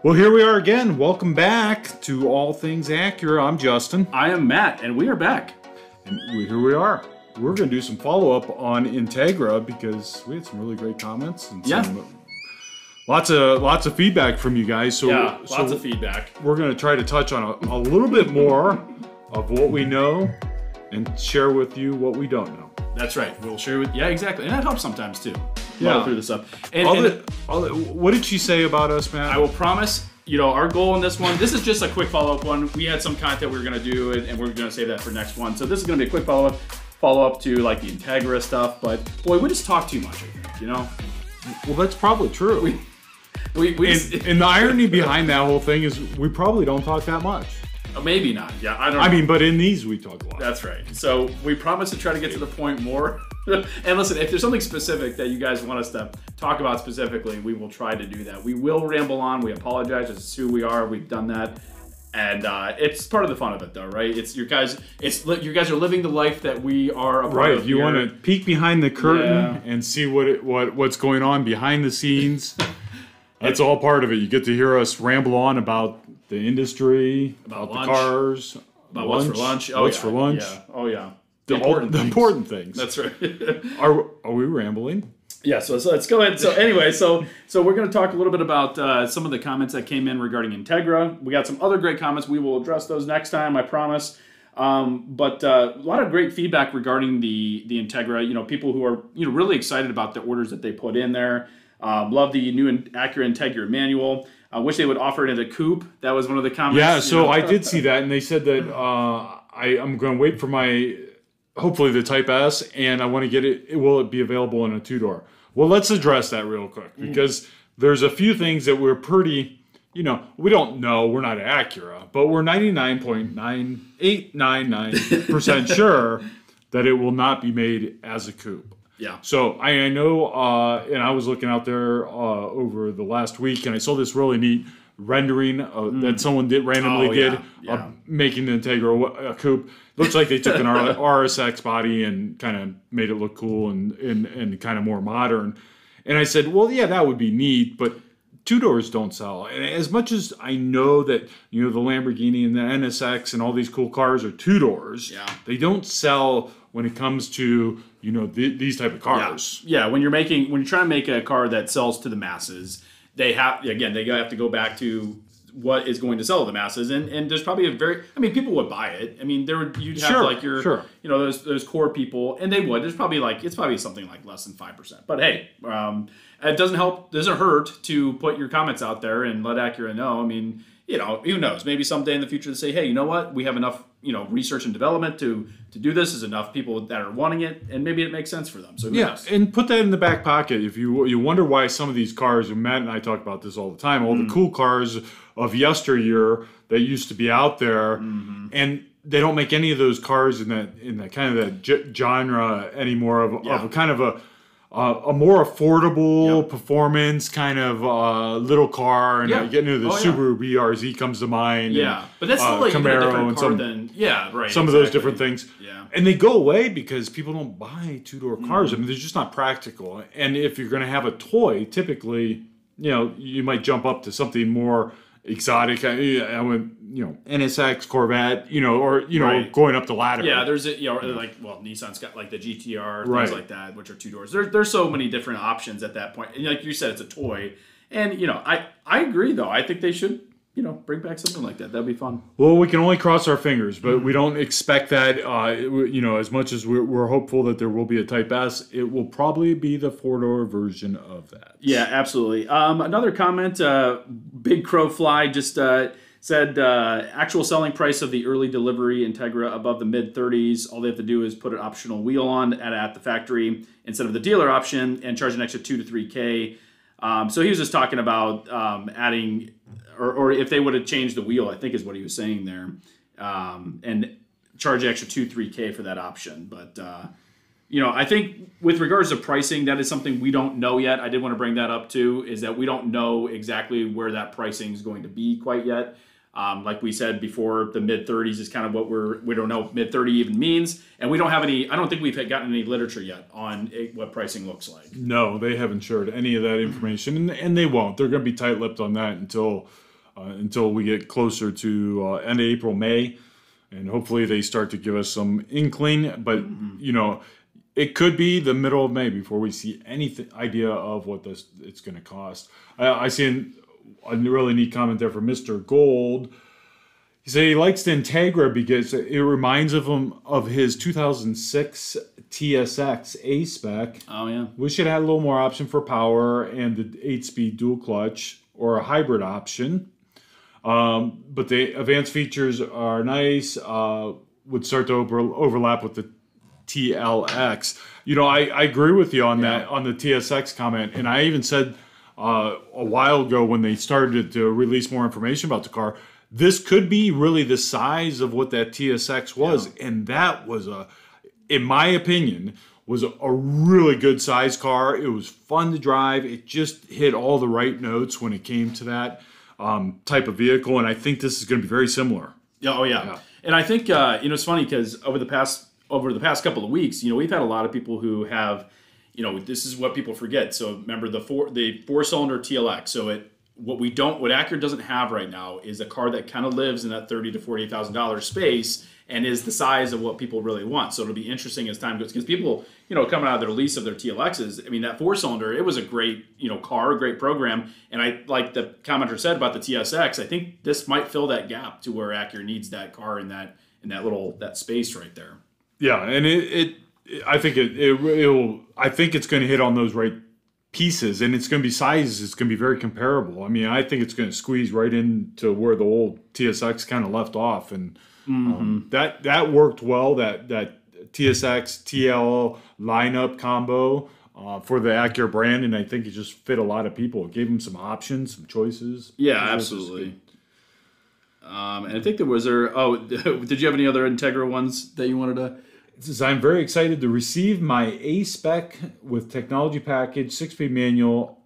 Well, here we are again. Welcome back to All Things Acura. I'm Justin. I am Matt, and we are back. And here we are. We're going to do some follow-up on Integra because we had some really great comments and lots of feedback from you guys. So lots of feedback. We're going to try to touch on a little bit more of what we know and share with you what we don't know. That's right. We'll share with exactly, and that helps sometimes too. Through this stuff. What did she say about us, Matt? I will promise. Our goal in this one. This is just a quick follow-up one. We had some content we were going to do, and we're going to save that for next one. So this is going to be a quick follow-up to like the Integra stuff. But boy, we just talk too much. I think, Well, that's probably true. And the irony behind that whole thing is we probably don't talk that much. Maybe not. Yeah, I don't know. I mean, but in these we talk a lot. That's right. So we promise to try to get to the point more. And listen, if there's something specific that you guys want us to talk about specifically, we will try to do that. We will ramble on. We apologize. It's who we are. We've done that. And it's part of the fun of it, though, right? It's you guys are living the life that we are a part of. Right. You want to peek behind the curtain and see what's going on behind the scenes. That's all part of it. You get to hear us ramble on about the industry, about the cars, about what's for lunch. What's for lunch. Yeah. Oh, yeah. The important things. That's right. Are we rambling? Yeah, so let's go ahead. So anyway, so we're going to talk a little bit about some of the comments that came in regarding Integra. We got some other great comments. We will address those next time, I promise. But a lot of great feedback regarding the Integra. People who are really excited about the orders that they put in there. Love the new Acura Integra manual. I wish they would offer it in a coupe. That was one of the comments. Yeah, so I did see that, and they said that I'm going to wait for hopefully the Type S, and I want to get it. Will it be available in a two-door? Well, let's address that real quick because there's a few things that we're pretty, we don't know. We're not Acura, but we're 99.9899% sure that it will not be made as a coupe. Yeah. So I know, and I was looking out there over the last week, and I saw this really neat rendering that someone randomly did making the Integra a coupe. Looks like they took an RSX body and kind of made it look cool and kind of more modern. And I said, well, yeah, that would be neat, but two doors don't sell. And as much as I know that the Lamborghini and the NSX and all these cool cars are two doors, they don't sell when it comes to these type of cars. Yeah. When you're trying to make a car that sells to the masses, they have to go back to what is going to sell to the masses, and there's probably people would buy it. I mean, you'd have those core people, and they would. It's probably something like less than 5%. But hey, it doesn't hurt to put your comments out there and let Acura know. I mean, who knows? Maybe someday in the future they say, hey, you know what? We have enough, research and development to do this. There's enough people that are wanting it, and maybe it makes sense for them. So who knows? And put that in the back pocket. If you wonder why some of these cars, and Matt and I talk about this all the time, all the cool cars of yesteryear that used to be out there, and they don't make any of those cars in that kind of that genre anymore of a kind of a more affordable performance kind of little car, and getting into the Subaru BRZ comes to mind. Yeah, but that's still like Camaro a different and car some than some of those different things. Yeah, and they go away because people don't buy two-door cars. I mean, they're just not practical. And if you're going to have a toy, typically, you might jump up to something more exotic. I went, NSX, Corvette, going up the ladder. Yeah, there's Nissan's got like the GTR, things like that, which are two doors. There's so many different options at that point. And like you said, it's a toy. And, I agree, though. I think they should, bring back something like that. That'd be fun. Well, we can only cross our fingers, but we don't expect that, as much as we're hopeful that there will be a Type S, it will probably be the four-door version of that. Yeah, absolutely. Another comment, Big Crow Fly just said actual selling price of the early delivery Integra above the mid-30s. All they have to do is put an optional wheel on at the factory instead of the dealer option and charge an extra $2 to $3K. So he was just talking about adding, or if they would have changed the wheel, I think is what he was saying there, and charge an extra $2, $3K for that option. But I think with regards to pricing, that is something we don't know yet. I did want to bring that up too, is that we don't know exactly where that pricing is going to be quite yet. Like we said before, the mid-30s is kind of what we don't know what mid-30 even means. And we don't have any, I don't think we've gotten any literature yet on what pricing looks like. No, they haven't shared any of that information, and they won't. They're going to be tight-lipped on that until until we get closer to end of April, May. And hopefully they start to give us some inkling. But, it could be the middle of May before we see any idea of what it's going to cost. I see a really neat comment there from Mr. Gold. He said he likes the Integra because it reminds him of his 2006 TSX A-Spec. Oh, yeah. Wish it had a little more option for power and the 8-speed dual clutch or a hybrid option. But the advanced features are nice. Would start to overlap with the TLX. I agree with you on that, on the TSX comment. And I even said a while ago when they started to release more information about the car, this could be really the size of what that TSX was. Yeah. And that was, in my opinion, was a really good size car. It was fun to drive. It just hit all the right notes when it came to that type of vehicle. And I think this is going to be very similar. Yeah. Oh, yeah. And I think, it's funny because over the past couple of weeks, we've had a lot of people who have, this is what people forget. So remember the four-cylinder TLX. So what Acura doesn't have right now is a car that kind of lives in that $30,000 to $48,000 space and is the size of what people really want. So it'll be interesting as time goes because people, coming out of their lease of their TLXs, I mean, that four-cylinder, it was a great, car, great program. And I like the commenter said about the TSX, I think this might fill that gap to where Acura needs that car in that space right there. Yeah, and I think I think it's going to hit on those right pieces, and it's going to be sizes. It's going to be very comparable. I mean, I think it's going to squeeze right into where the old TSX kind of left off, and that worked well. That TSX TL lineup combo for the Acura brand, and I think it just fit a lot of people. It gave them some options, some choices. Yeah, absolutely. And I think did you have any other Integra ones that you wanted to? It says, I'm very excited to receive my A-Spec with technology package, 6-speed manual,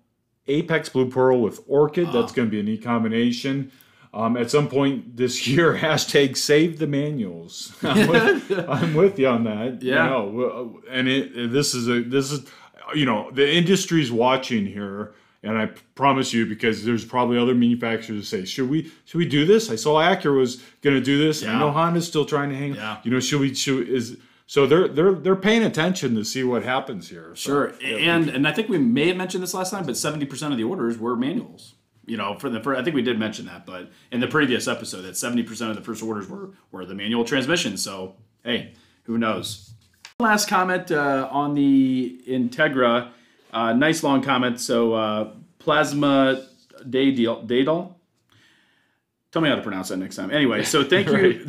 Apex Blue Pearl with Orchid. That's going to be a neat combination. At some point this year, hashtag save the manuals. I'm with you on that. Yeah. And this is the industry's watching here. And I promise you, because there's probably other manufacturers that say, should we do this? I saw Acura was going to do this. Yeah. I know Honda's still trying to hang. Yeah. So they're paying attention to see what happens here. Sure. So, and I think we may have mentioned this last time, but 70% of the orders were manuals. I think we did mention that, but in the previous episode, that 70% of the first orders were the manual transmission. So hey, who knows? Last comment on the Integra. Nice long comment. So Plasma Daedal. Tell me how to pronounce that next time. Anyway, so thank you.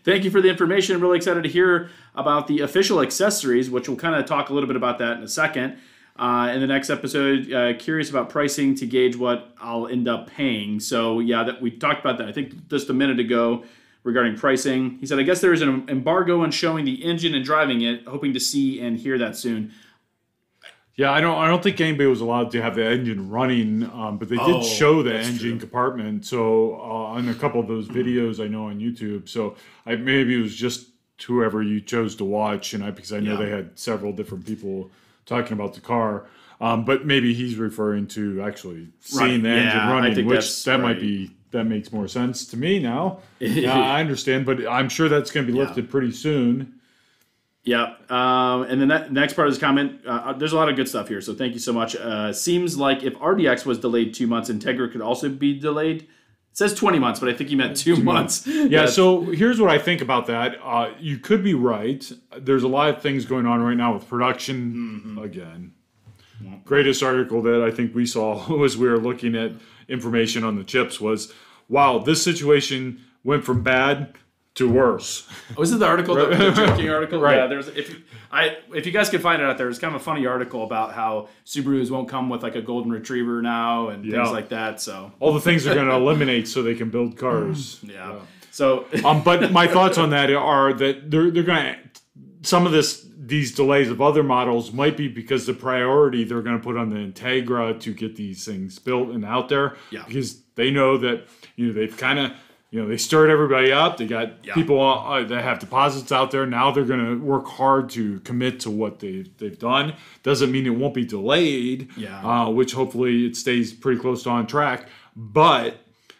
Thank you for the information. I'm really excited to hear about the official accessories, which we'll kind of talk a little bit about that in a second. In the next episode, curious about pricing to gauge what I'll end up paying. So yeah, we talked about that, I think, just a minute ago regarding pricing. He said, I guess there is an embargo on showing the engine and driving it, hoping to see and hear that soon. Yeah, I don't think anybody was allowed to have the engine running, but they did show the engine compartment. So on a couple of those videos I know on YouTube. So maybe it was just whoever you chose to watch, because I know they had several different people talking about the car. But maybe he's referring to actually seeing the engine running, which that makes more sense to me now. I understand, but I'm sure that's going to be lifted pretty soon. Yeah, and then that next part of his comment, there's a lot of good stuff here, so thank you so much. Seems like if RDX was delayed 2 months, Integra could also be delayed. It says 20 months, but I think he meant 2 months. Yeah, so here's what I think about that. You could be right. There's a lot of things going on right now with production. Again, greatest article that I think we saw as we were looking at information on the chips was, wow, this situation went from bad to worse. Was it the article, the joking article? Right. Yeah, there's if you guys could find it out there, it's kind of a funny article about how Subarus won't come with like a golden retriever now and things like that. So all the things they're going to eliminate so they can build cars. Yeah. So, but my thoughts on that are that they're going to some of these delays of other models might be because the priority they're going to put on the Integra to get these things built and out there. Yeah. Because they know that they've kind of. They stirred everybody up. They got people that have deposits out there. Now they're going to work hard to commit to what they've done. Doesn't mean it won't be delayed, which hopefully it stays pretty close to on track. But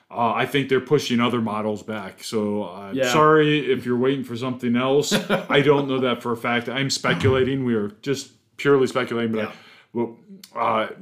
I think they're pushing other models back. So sorry if you're waiting for something else. I don't know that for a fact. I'm speculating. We are just purely speculating. But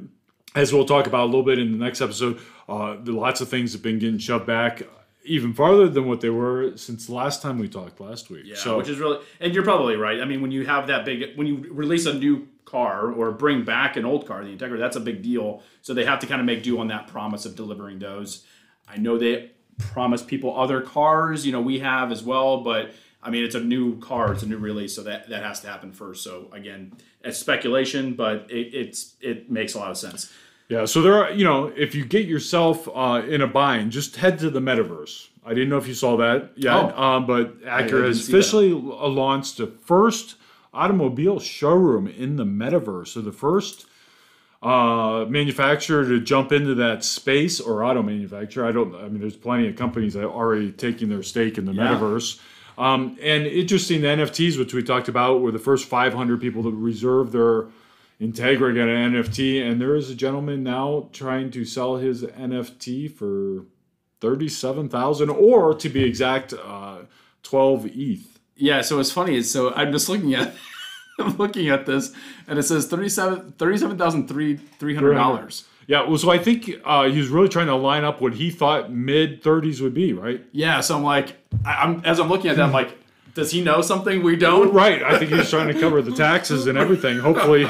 as we'll talk about a little bit in the next episode, lots of things have been getting shoved back even farther than what they were since the last time we talked last week. Yeah, so, which is really, and you're probably right. I mean, when you have that big, when you release a new car or bring back an old car, the Integra, that's a big deal. So they have to kind of make do on that promise of delivering those. I know they promise people other cars, we have as well, but I mean, it's a new car, it's a new release, so that has to happen first. So again, it's speculation, but it makes a lot of sense. Yeah, so there are, if you get yourself in a bind, just head to the Metaverse. I didn't know if you saw that yet, but Acura has officially launched the first automobile showroom in the Metaverse. So the first manufacturer to jump into that space, or auto manufacturer. There's plenty of companies that are already taking their stake in the Metaverse. And interesting, the NFTs, which we talked about, were the first 500 people to reserve their Integra got an NFT, and there is a gentleman now trying to sell his NFT for $37,000, or to be exact, 12 ETH. Yeah, so it's funny. So I'm just looking at this, and it says $37,300. Yeah, well, so I think he was really trying to line up what he thought mid-30s would be, right? Yeah, so I'm like, as I'm looking at that, I'm like, does he know something we don't? Right. I think he's trying to cover the taxes and everything. Hopefully.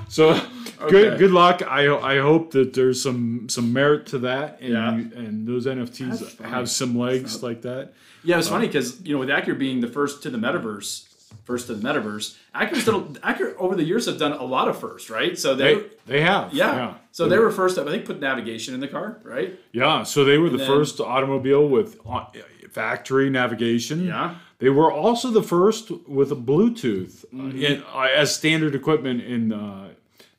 So good luck. I hope that there's some merit to that, and those NFTs have some legs like that. Yeah, it's funny because with Acura being the first to the Metaverse, Acura over the years have done a lot of firsts, right? So they have. Yeah. So they were first up. I think put navigation in the car, right? Yeah. So they were the first automobile with factory navigation. Yeah. They were also the first with a Bluetooth as standard equipment in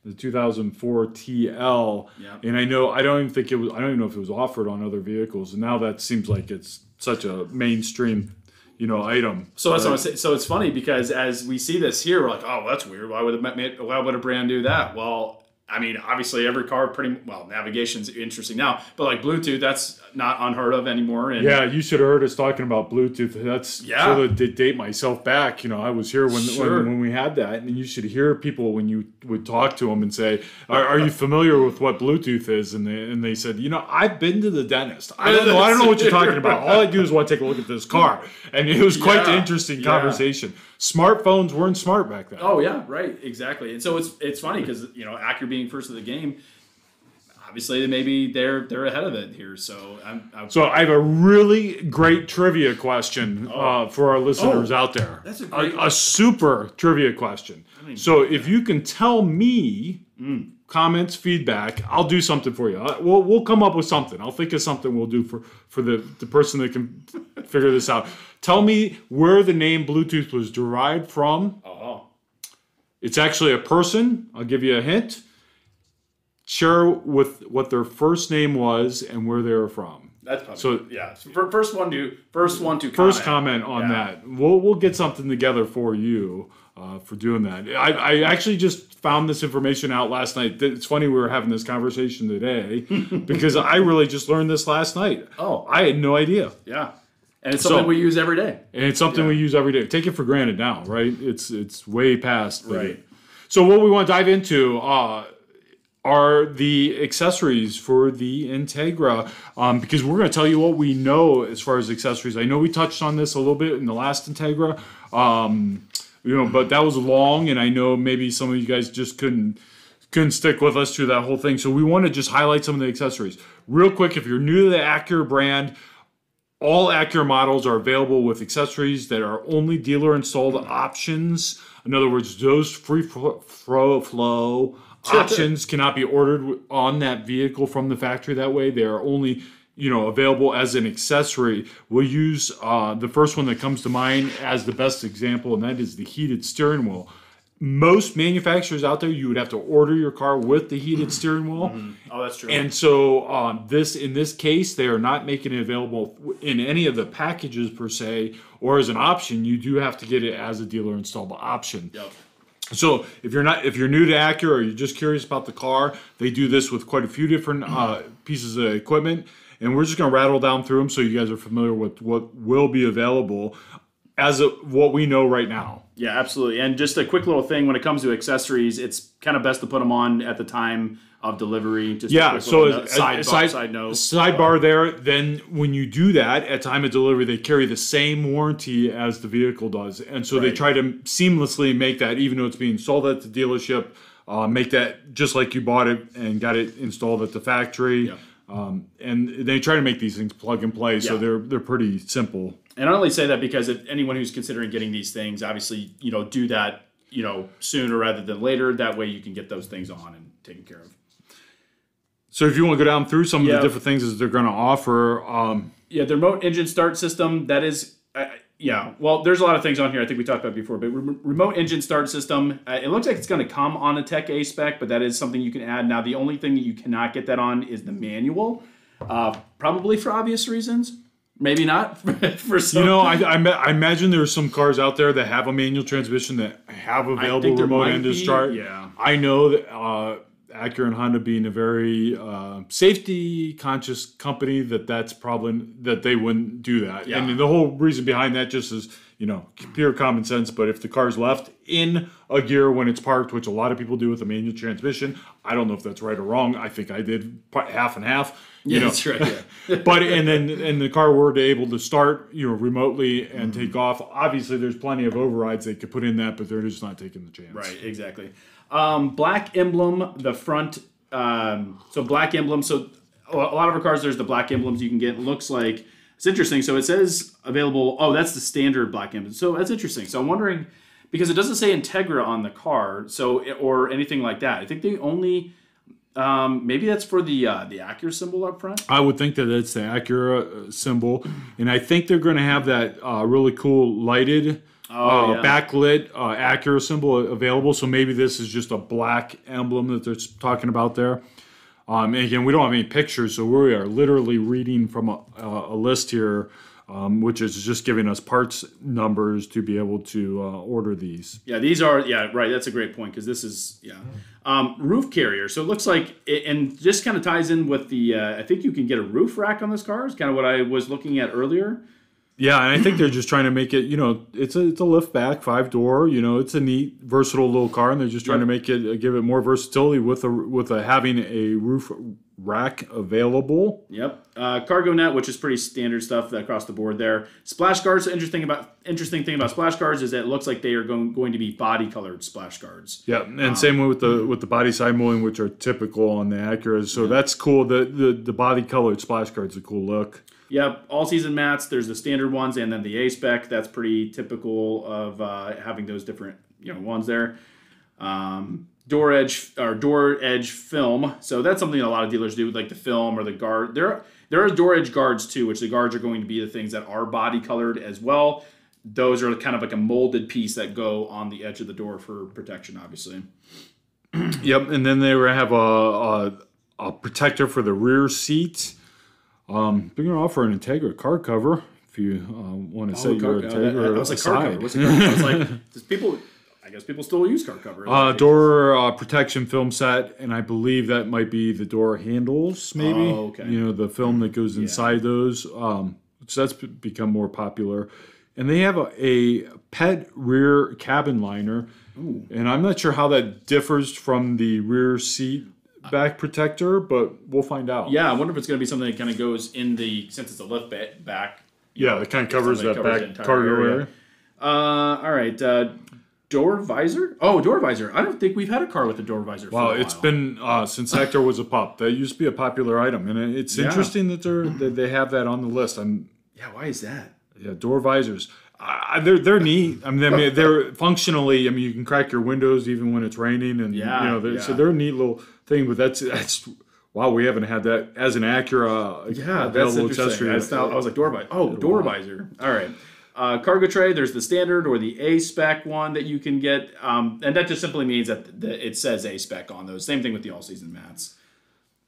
the 2004 TL. Yeah. And I don't even know if it was offered on other vehicles. And now that seems like it's such a mainstream item. So that's what I'm saying. So it's funny because as we see this here, we're like, oh, that's weird. Why would a brand do that? Well, I mean, obviously every car navigation's interesting now, but like Bluetooth, that's not unheard of anymore. And yeah, you should have heard us talking about Bluetooth. That's sort of to date myself back. I was here when we had that, and you should hear people when you would talk to them and say, "Are you familiar with what Bluetooth is?" And they said, "I've been to the dentist. I don't know what you're talking about. All I do is want to take a look at this car." And it was quite an interesting conversation. Smartphones weren't smart back then. Oh yeah, right, exactly. And so it's funny because Acura being first of the game, obviously maybe they're ahead of it here. So So I have a really great trivia question for our listeners out there. That's a super trivia question. So if you can tell me comments, feedback, I'll do something for you. We'll come up with something. I'll think of something we'll do for the person that can figure this out. Tell me where the name Bluetooth was derived from. Oh. It's actually a person. I'll give you a hint. Share with what their first name was and where they were from. That's probably, so yeah. First one to comment. First comment on that. We'll get something together for you for doing that. I actually just found this information out last night. It's funny we were having this conversation today because I really just learned this last night. Oh, I had no idea. Yeah. And it's something we use every day. And it's something we use every day. Take it for granted now, right? It's way past. Right. So what we want to dive into are the accessories for the Integra, because we're going to tell you what we know as far as accessories. I know we touched on this a little bit in the last Integra, but that was long, and I know maybe some of you guys just couldn't stick with us through that whole thing. So we want to just highlight some of the accessories. Real quick, if you're new to the Acura brand, all Acura models are available with accessories that are only dealer-installed options. In other words, those free flow options cannot be ordered on that vehicle from the factory that way. They are only available as an accessory. We'll use the first one that comes to mind as the best example, and that is the heated steering wheel. Most manufacturers out there, you would have to order your car with the heated steering wheel. Mm-hmm. Oh, that's true. And so in this case, they are not making it available in any of the packages per se, or as an option. You do have to get it as a dealer installable option. Yep. So if you're new to Acura or you're just curious about the car, they do this with quite a few different pieces of equipment. And we're just going to rattle down through them so you guys are familiar with what will be available as of what we know right now. Yeah, absolutely. And just a quick little thing, when it comes to accessories, it's kind of best to put them on at the time of delivery. Just so side note. Sidebar there, then when you do that, at time of delivery, they carry the same warranty as the vehicle does. And so they try to seamlessly make that, even though it's being sold at the dealership, make that just like you bought it and got it installed at the factory. Yep. And they try to make these things plug and play, so they're pretty simple. And I only say that because if anyone who's considering getting these things, obviously, do that, sooner rather than later. That way you can get those things on and taken care of. So if you want to go down through some of the different things that they're going to offer. The remote engine start system, that is, well, there's a lot of things on here I think we talked about before, but remote engine start system, it looks like it's going to come on a Tech A spec, but that is something you can add. Now, the only thing that you cannot get that on is the manual, probably for obvious reasons. Maybe not for some. I imagine there's some cars out there that have a manual transmission that have available remote engine start. Yeah. I know that Acura and Honda being a very safety conscious company, that's probably that they wouldn't do that. Yeah. And the whole reason behind that just is, pure common sense. But if the car's left in a gear when it's parked, which a lot of people do with a manual transmission, I don't know if that's right or wrong. I think I did half and half. That's right. Yeah. But and the car were able to start remotely and take off. Obviously, there's plenty of overrides they could put in that, but they're just not taking the chance. Right. Exactly. Black emblem, the front. So black emblem. So a lot of our cars, there's the black emblems you can get. It looks like it's interesting. So it says available. Oh, that's the standard black emblem. So that's interesting. So I'm wondering, because it doesn't say Integra on the car, or anything like that. I think they only. Maybe that's for the Acura symbol up front. I would think that it's the Acura symbol, and I think they're going to have that really cool lighted, backlit Acura symbol available. So maybe this is just a black emblem that they're talking about there. And again, we don't have any pictures, so we are literally reading from a list here, which is just giving us parts numbers to be able to order these. Yeah, these are, right. That's a great point, because this is, roof carrier. So it looks like, and just kind of ties in with the, I think you can get a roof rack on this car. It's kind of what I was looking at earlier. Yeah, and I think they're just trying to make it, it's a lift back 5-door, it's a neat, versatile little car, and they're just trying to make it, give it more versatility with having a roof rack available. Yep. Cargo net, which is pretty standard stuff across the board there. Splash guards. The interesting thing about splash guards is that it looks like they are going to be body colored splash guards. Yeah, and same way with the body side molding, which are typical on the Acura. So that's cool. The body colored splash guards a cool look. Yep, all season mats. There's the standard ones, and then the A spec. That's pretty typical of having those different ones there. Door edge film. So that's something a lot of dealers do, like the film or the guard. There are door edge guards too, which the guards are going to be the things that are body colored as well. Those are kind of like a molded piece that go on the edge of the door for protection, obviously. Yep, and then they have a protector for the rear seat. They're going to offer an Integra car cover if you want to set your Integra I was like, car cover. What's a car cover? I was like, I guess people still use car cover. Door protection film set, and I believe that might be the door handles, maybe. Oh, okay. The film that goes inside those. So that's become more popular. And they have a pet rear cabin liner. Ooh. And I'm not sure how that differs from the rear seat back protector, but we'll find out. Yeah, I wonder if it's going to be something that kind of goes in since it's a lift back. Yeah, it kind of covers that back cargo area. All right. Door visor? Oh, door visor. I don't think we've had a car with a door visor for a while. It's been since Hector was a pup. That used to be a popular item, and it's interesting that they have that on the list. Why is that? Yeah, door visors. They're neat. I mean, they're functionally. I mean, you can crack your windows even when it's raining, and so they're a neat little thing. But that's wow, we haven't had that as an Acura. That's interesting. I was like door visor. Oh, door visor. All right. Cargo tray, there's the standard or the A-spec one that you can get. And that just simply means that it says A-spec on those. Same thing with the all-season mats.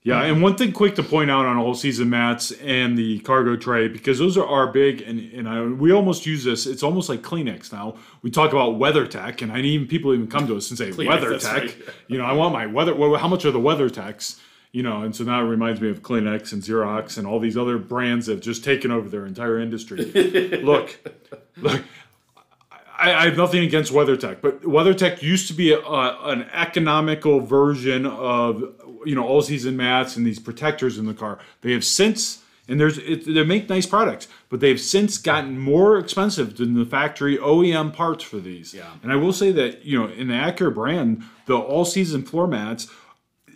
Yeah, and one thing quick to point out on all season mats and the cargo tray, because those are big, and we almost use this. It's almost like Kleenex now. We talk about WeatherTech, and people even come to us and say, WeatherTech. Right. I want my weather. How much are the WeatherTechs? And so now it reminds me of Kleenex and Xerox and all these other brands that have just taken over their entire industry. Look. I have nothing against WeatherTech, but WeatherTech used to be an economical version of all season mats and these protectors in the car. They have since, and they make nice products, but they've since gotten more expensive than the factory OEM parts for these. Yeah. And I will say that in the Acura brand, the all season floor mats,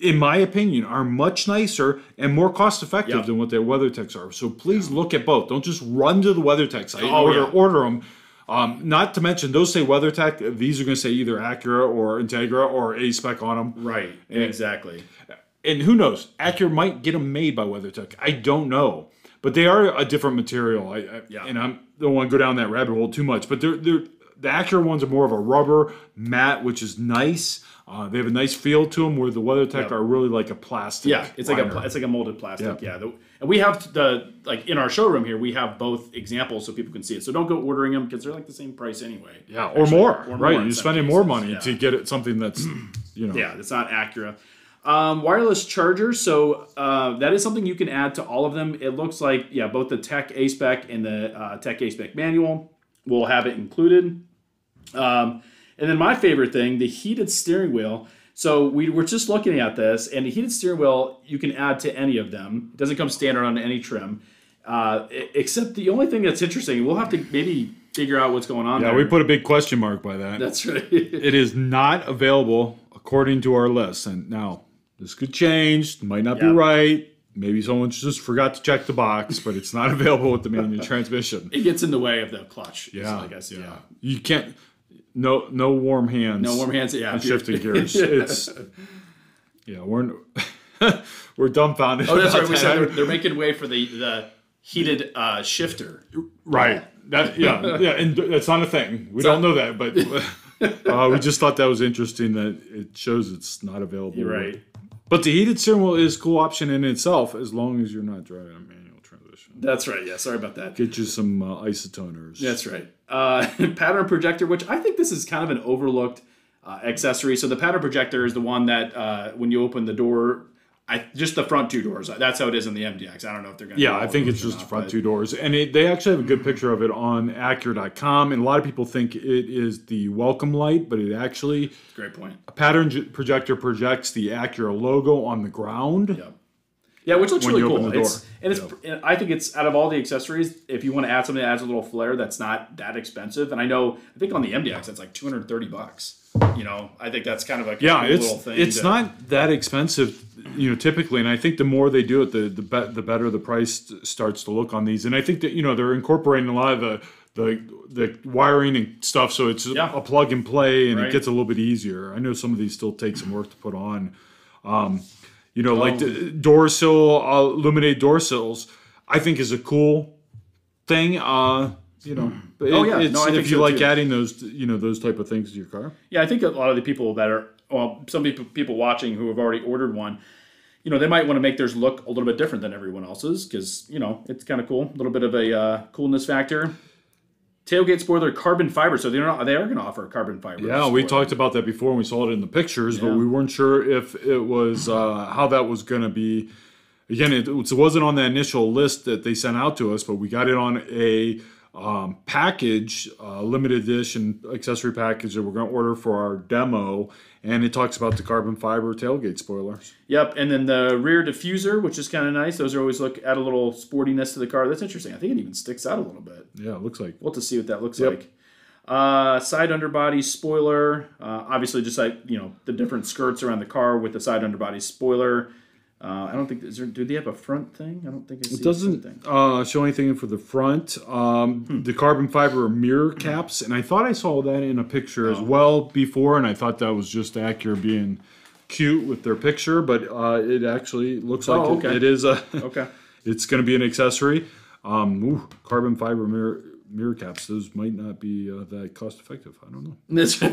in my opinion, are much nicer and more cost effective than what their WeatherTechs are. So please look at both. Don't just run to the WeatherTech site. Order them. Not to mention, those say WeatherTech. These are going to say either Acura or Integra or A-Spec on them. Right, exactly. And who knows? Acura might get them made by WeatherTech. I don't know. But they are a different material. And I don't want to go down that rabbit hole too much. But the Acura ones are more of a rubber mat, which is nice. They have a nice feel to them, where the WeatherTech are really like a plastic. Yeah, it's like a molded plastic. Yeah, and we have in our showroom here, we have both examples so people can see it. So don't go ordering them because they're like the same price anyway. Yeah, or more. Right, you're spending more money to get something that's Yeah, it's not Acura. Wireless charger. So that is something you can add to all of them. It looks like both the Tech A-Spec and the Tech A-Spec manual will have it included. And then my favorite thing, the heated steering wheel. So we were just looking at this, and the heated steering wheel, you can add to any of them. It doesn't come standard on any trim. Except the only thing that's interesting, we'll have to maybe figure out what's going on there. Yeah, we put a big question mark by that. That's right. It is not available according to our list. And now, this could change. Might not be right. Maybe someone just forgot to check the box, but it's not available with the manual transmission. It gets in the way of the clutch. Yeah, I guess. Yeah. You can't... No warm hands. No warm hands. Yeah, and shifting gears. It's we're dumbfounded. Oh, that's right. We said they're making way for the heated shifter. Right. And that's not a thing. We don't know that, but we just thought that was interesting that it shows it's not available. You're right. But the heated steering wheel is a cool option in itself, as long as you're not driving a manual transmission. That's right. Yeah. Sorry about that. Get you some isotoners. That's right. Pattern projector, which I think this is kind of an overlooked accessory. So the pattern projector is the one that when you open the door, just the front two doors. That's how it is in the MDX. I don't know if they're going to. Yeah, I think it's just the front two doors. And they actually have a good picture of it on Acura.com. And a lot of people think it is the welcome light, but it actually... Great point. A pattern projector projects the Acura logo on the ground. Yeah. Yeah, which looks really cool. And I think it's, out of all the accessories, if you want to add something that adds a little flair, that's not that expensive. And I think on the MDX, that's like $230. I think that's kind of a cool little thing. It's not that expensive, typically. And I think the more they do it, the better the price starts to look on these. And I think that, they're incorporating a lot of the wiring and stuff, so it's a plug and play, and it gets a little bit easier. I know some of these still take some work to put on. Like the door sill, illuminated door sills, I think is a cool thing. But if you like adding those, those type of things to your car. Yeah, I think a lot of the people that are, some people watching who have already ordered one, they might want to make theirs look a little bit different than everyone else's because, it's kind of cool. A little bit of a coolness factor. Tailgate spoiler, carbon fiber. So they are going to offer carbon fiber. Yeah, we talked about that before when we saw it in the pictures, but we weren't sure if it was how that was going to be. Again, it wasn't on the initial list that they sent out to us, but we got it on a package, limited edition accessory package that we're going to order for our demo, and it talks about the carbon fiber tailgate spoilers. Yep, and then the rear diffuser, which is kind of nice. Those are always add a little sportiness to the car. That's interesting. I think it even sticks out a little bit. Yeah, it looks like. We'll have to see what that looks like. Side underbody spoiler. Obviously, just like the different skirts around the car with the side underbody spoiler. I don't think do they have a front thing? I don't think I see it doesn't show anything for the front. The carbon fiber mirror caps, and I thought I saw that in a picture as well before, and I thought that was just Acura being cute with their picture, but it actually looks like it is a. Okay. It's going to be an accessory. Carbon fiber mirror caps. Those might not be that cost effective. I don't know. That's right.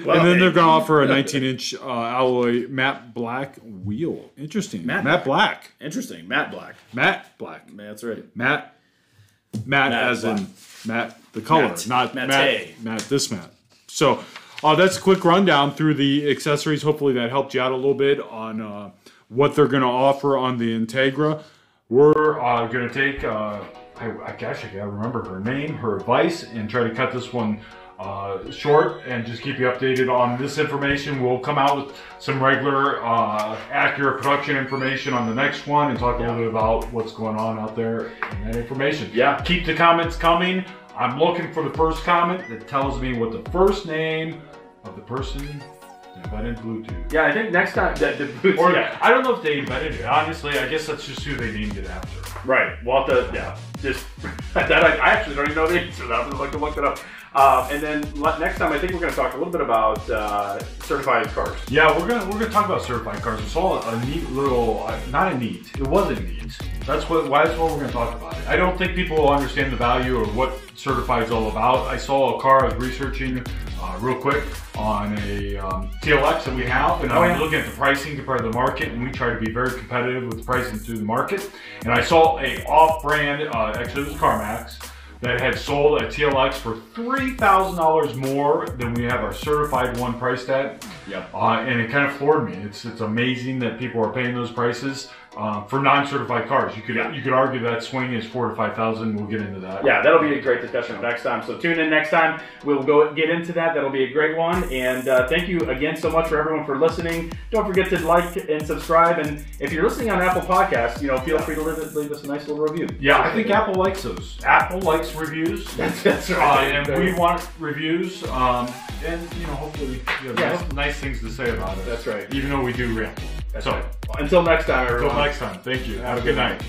Well, and then they're going to offer a 19-inch alloy matte black wheel. Interesting. Matte black. Interesting. Matte black. Matte black. That's right. Matte as black. In matte the color, not matte this matte. So that's a quick rundown through the accessories. Hopefully that helped you out a little bit on what they're going to offer on the Integra. We're going to take, I gotta remember her name, her advice, and try to cut this one short and just keep you updated on this information. We'll come out with some regular, accurate production information on the next one and talk a little bit about what's going on out there in that information. Yeah. Keep the comments coming. I'm looking for the first comment that tells me what the first name of the person that invented Bluetooth. Yeah, I think next time that the Bluetooth. Or, I don't know if they invented it. Honestly, I guess that's just who they named it after. Right. Well, just that I actually don't even know the answer to that. I'm just like to look it up. And then next time, I think we're going to talk a little bit about certified cars. Yeah, we're gonna talk about certified cars. We saw a neat little, it wasn't neat. That's what we're going to talk about it. I don't think people will understand the value or what certified is all about. I saw a car I was researching real quick on a TLX that we have, and I was looking at the pricing compared to the market, and we try to be very competitive with the pricing through the market. And I saw a off-brand, actually it was CarMax, that had sold a TLX for $3,000 more than we have our certified one priced at. Yep. And it kind of floored me. It's amazing that people are paying those prices for non-certified cars. You could argue that swing is $4,000 to $5,000. We'll get into that. Yeah, that'll be a great discussion next time. So tune in next time. We'll go get into that. That'll be a great one. And thank you again so much for everyone for listening. Don't forget to like and subscribe. And if you're listening on Apple Podcasts, feel free to leave us a nice little review. Yeah, I think Apple likes those. Apple likes reviews. That's right. And we want reviews. And hopefully you have nice things to say about it. That's right. Even though we do ramble. That's right. Until next time, everyone. Until next time. Thank you. Have a good night.